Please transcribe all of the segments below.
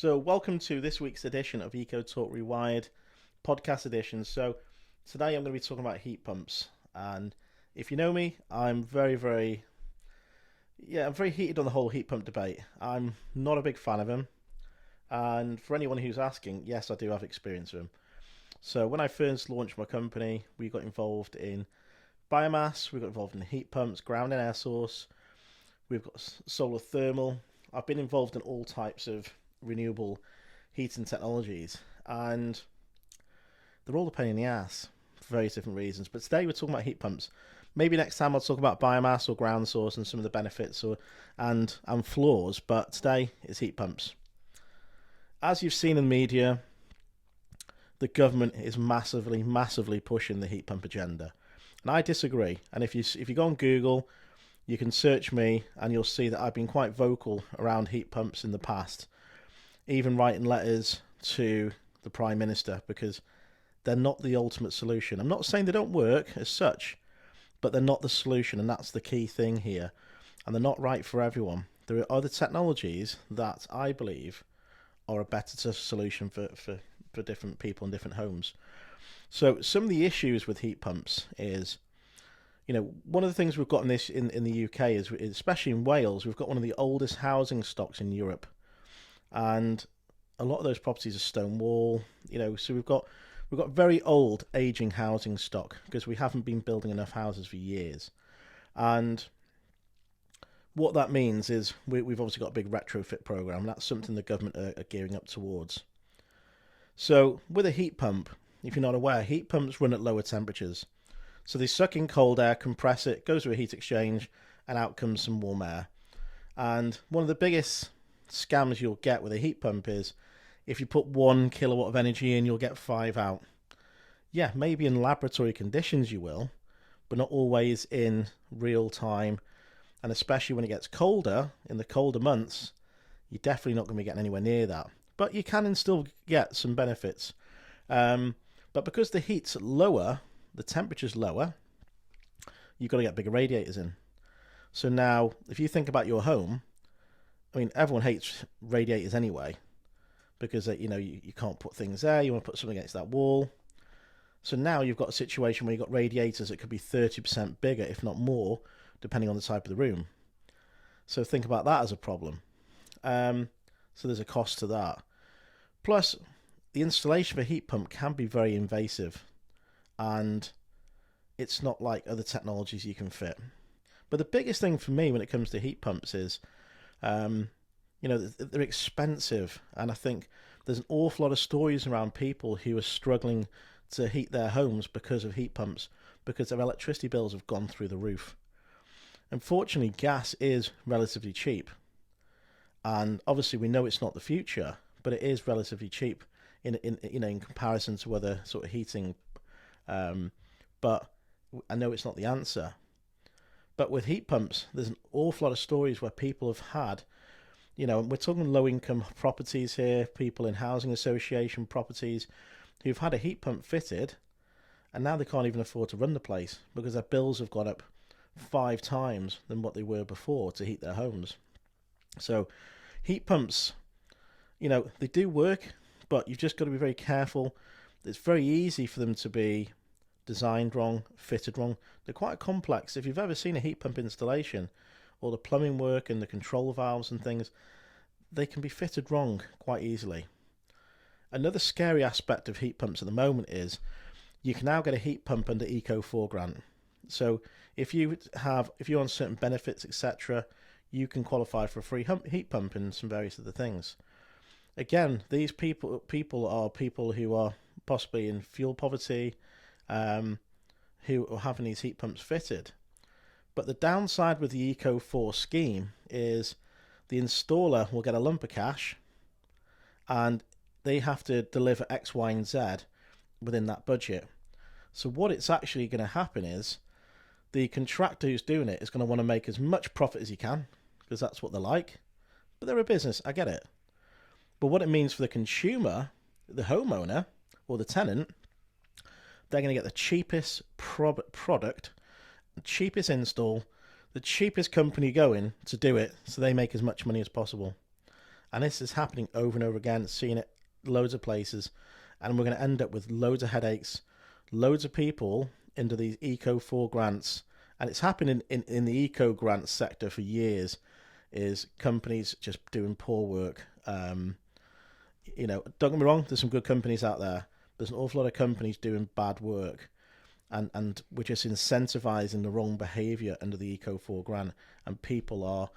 So, welcome to this week's edition of Eco Talk Rewired podcast edition. So, today I'm going to be talking about heat pumps. And if you know me, I'm very heated on the whole heat pump debate. I'm not a big fan of them. And for anyone who's asking, yes, I do have experience with them. So, when I first launched my company, we got involved in biomass, we got involved in heat pumps, ground and air source, we've got solar thermal. I've been involved in all types of renewable heating technologies, and they're all a pain in the ass for various different reasons. But today we're talking about heat pumps. Maybe next time I'll talk about biomass or ground source and some of the benefits and flaws. But today it's heat pumps. As you've seen in the media, the government is massively pushing the heat pump agenda, and I disagree. And if you go on Google, you can search me, and you'll see that I've been quite vocal around heat pumps in the past, even writing letters to the Prime Minister, because they're not the ultimate solution. I'm not saying they don't work as such, but they're not the solution, and that's the key thing here. And they're not right for everyone. There are other technologies that I believe are a better solution for different people in different homes. So some of the issues with heat pumps is, one of the things we've got in the UK is, especially in Wales, we've got one of the oldest housing stocks in Europe. And a lot of those properties are stone wall, so we've got very old aging housing stock because we haven't been building enough houses for years. And what that means is we've obviously got a big retrofit program. That's something the government are gearing up towards. So with a heat pump, if you're not aware, heat pumps run at lower temperatures. So they suck in cold air, compress it, goes through a heat exchange, and out comes some warm air. And one of the biggest scams you'll get with a heat pump is if you put 1 kilowatt of energy in, you'll get 5 out. Yeah, maybe in laboratory conditions you will, but not always in real time. And especially when it gets colder, in the colder months, you're definitely not going to be getting anywhere near that. But you can still get some benefits. But because the heat's lower, the temperature's lower, you've got to get bigger radiators in. So now, if you think about your home, I mean, everyone hates radiators anyway, because you can't put things there. You want to put something against that wall. So now you've got a situation where you've got radiators that could be 30% bigger, if not more, depending on the type of the room. So think about that as a problem. So there's a cost to that. Plus, the installation of a heat pump can be very invasive, and it's not like other technologies you can fit. But the biggest thing for me when it comes to heat pumps is, they're expensive, and I think there's an awful lot of stories around people who are struggling to heat their homes because of heat pumps, because their electricity bills have gone through the roof. Unfortunately, gas is relatively cheap, and obviously we know it's not the future, but it is relatively cheap in comparison to other sort of heating. But I know it's not the answer. But with heat pumps, there's an awful lot of stories where people have had, we're talking low-income properties here, people in housing association properties who've had a heat pump fitted, and now they can't even afford to run the place because their bills have gone up 5 times than what they were before to heat their homes. So heat pumps, they do work, but you've just got to be very careful. It's very easy for them to be designed wrong, fitted wrong. They're quite complex. If you've ever seen a heat pump installation, all the plumbing work and the control valves and things, they can be fitted wrong quite easily. Another scary aspect of heat pumps at the moment is you can now get a heat pump under Eco 4 grant. So if you're on certain benefits, etc., you can qualify for a free heat pump and some various other things. Again, these people are people who are possibly in fuel poverty, who are having these heat pumps fitted. But the downside with the Eco 4 scheme is the installer will get a lump of cash, and they have to deliver X, Y, and Z within that budget. So what it's actually going to happen is the contractor who's doing it is going to want to make as much profit as he can, because that's what they're like. But they're a business, I get it. But what it means for the consumer, the homeowner, or the tenant, they're going to get the cheapest product, the cheapest install, the cheapest company going to do it, so they make as much money as possible. And this is happening over and over again, seeing it loads of places. And we're going to end up with loads of headaches, loads of people into these Eco 4 grants. And it's happening in the Eco grant sector for years, is companies just doing poor work. You know, don't get me wrong, there's some good companies out there. There's an awful lot of companies doing bad work. And we're just incentivizing the wrong behavior under the Eco 4 grant. And people are,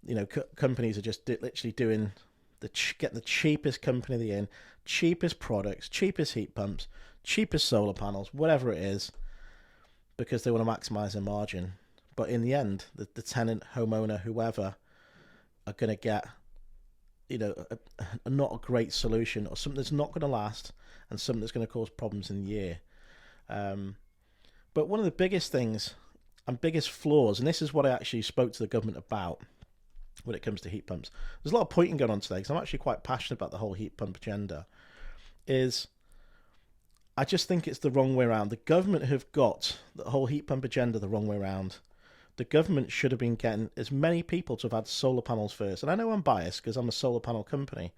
you know, companies are just literally doing getting the cheapest company they're in, cheapest products, cheapest heat pumps, cheapest solar panels, whatever it is, because they want to maximize their margin. But in the end, the tenant, homeowner, whoever, are going to get, you know, not a great solution, or something that's not going to last, and something that's going to cause problems in the year. But one of the biggest things and biggest flaws, and this is what I actually spoke to the government about when it comes to heat pumps. There's a lot of pointing going on today because I'm actually quite passionate about the whole heat pump agenda. Is I just think it's the wrong way around. The government have got the whole heat pump agenda the wrong way around. The government should have been getting as many people to have had solar panels first. And I know I'm biased because I'm a solar panel company,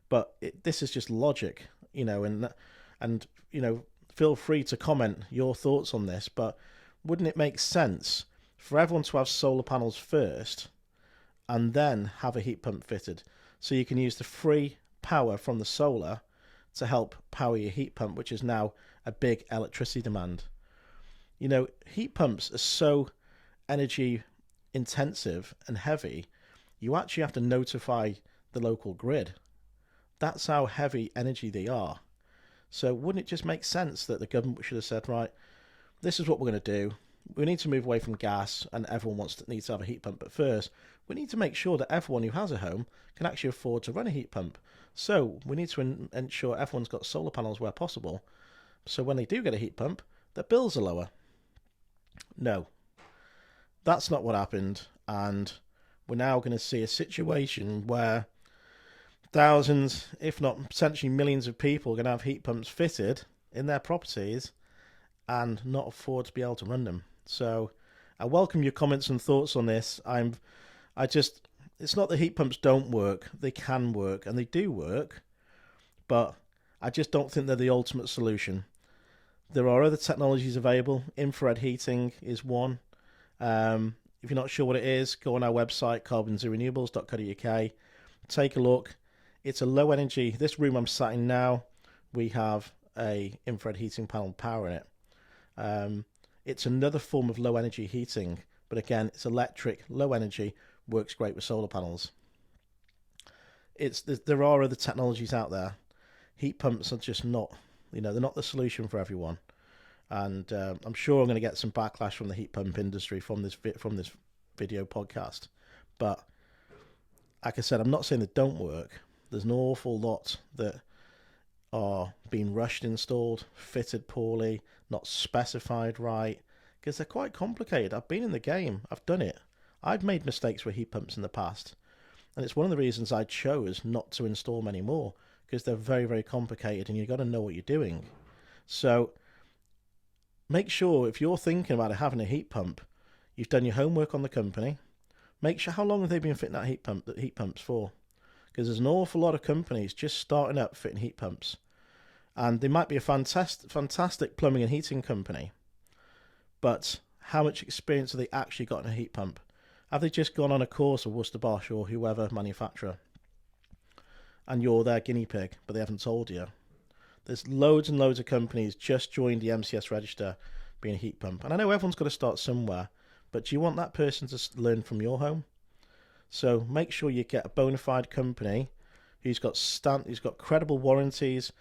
but this is just logic, you know, and you know, feel free to comment your thoughts on this, but wouldn't it make sense for everyone to have solar panels first and then have a heat pump fitted, so you can use the free power from the solar to help power your heat pump, which is now a big electricity demand? You know, heat pumps are so energy intensive and heavy, you actually have to notify the local grid. That's how heavy energy they are. So wouldn't it just make sense that the government should have said, right, this is what we're going to do. We need to move away from gas, and everyone needs to have a heat pump. But first, we need to make sure that everyone who has a home can actually afford to run a heat pump. So we need to ensure everyone's got solar panels where possible, so when they do get a heat pump, their bills are lower. No, that's not what happened. And we're now going to see a situation where thousands, if not potentially millions of people are going to have heat pumps fitted in their properties and not afford to be able to run them. So I welcome your comments and thoughts on this. It's not that heat pumps don't work. They can work, and they do work, but I just don't think they're the ultimate solution. There are other technologies available. Infrared heating is one. If you're not sure what it is, go on our website, carbonzerorenewables.co.uk. Take a look. It's a low energy. This room I'm sat in now, we have a infrared heating panel powering it. It's another form of low energy heating, but again, it's electric, low energy, works great with solar panels. There are other technologies out there. Heat pumps are just not, you know, they're not the solution for everyone. And I'm sure I'm going to get some backlash from the heat pump industry from this video podcast. But like I said, I'm not saying they don't work. There's an awful lot that are being rushed installed, fitted poorly, not specified right, because they're quite complicated. I've been in the game. I've done it. I've made mistakes with heat pumps in the past. And it's one of the reasons I chose not to install many more, because they're very, very complicated and you've got to know what you're doing. So make sure if you're thinking about having a heat pump, you've done your homework on the company. Make sure, how long have they been fitting that heat pumps for? Because there's an awful lot of companies just starting up fitting heat pumps. And they might be a fantastic plumbing and heating company, but how much experience have they actually got in a heat pump? Have they just gone on a course with Worcester Bosch or whoever manufacturer, and you're their guinea pig, but they haven't told you? There's loads and loads of companies just joined the MCS register being a heat pump. And I know everyone's got to start somewhere, but do you want that person to learn from your home? So make sure you get a bona fide company who's got credible warranties,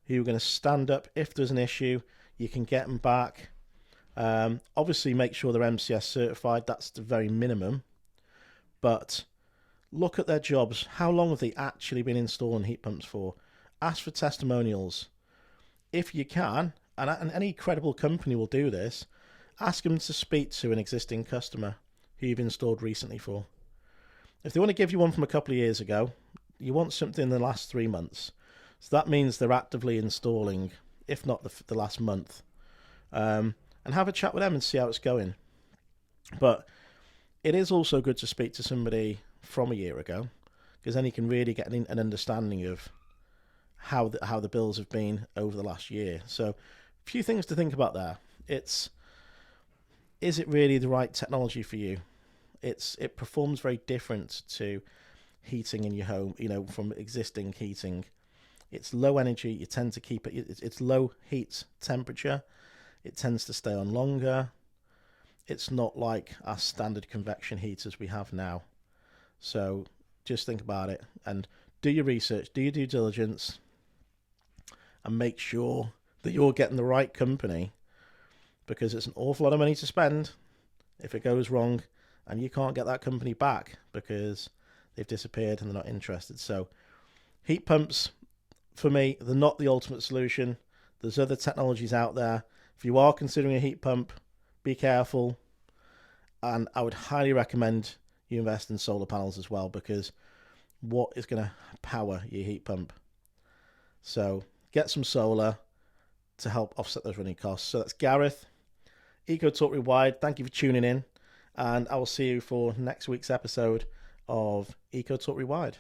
who are going to stand up if there's an issue. You can get them back. Obviously, make sure they're MCS certified. That's the very minimum. But look at their jobs. How long have they actually been installing heat pumps for? Ask for testimonials. If you can, and any credible company will do this, ask them to speak to an existing customer who you've installed recently for. If they want to give you one from a couple of years ago, you want something in the last 3 months. So that means they're actively installing, if not the last month. And have a chat with them and see how it's going. But it is also good to speak to somebody from a year ago, because then you can really get an understanding of how the bills have been over the last year. So, a few things to think about there. Is it really the right technology for you? It performs very different to heating in your home, from existing heating. It's low energy. You tend to keep it's low heat temperature. It tends to stay on longer. It's not like our standard convection heaters we have now. So just think about it and do your research, do your due diligence, and make sure that you're getting the right company, because it's an awful lot of money to spend if it goes wrong and you can't get that company back because they've disappeared and they're not interested. So heat pumps, for me, they're not the ultimate solution. There's other technologies out there. If you are considering a heat pump, be careful. And I would highly recommend you invest in solar panels as well, because what is going to power your heat pump? So get some solar to help offset those running costs. So that's Gareth, Eco Talk Rewired. Thank you for tuning in, and I will see you for next week's episode of Eco Talk Rewired.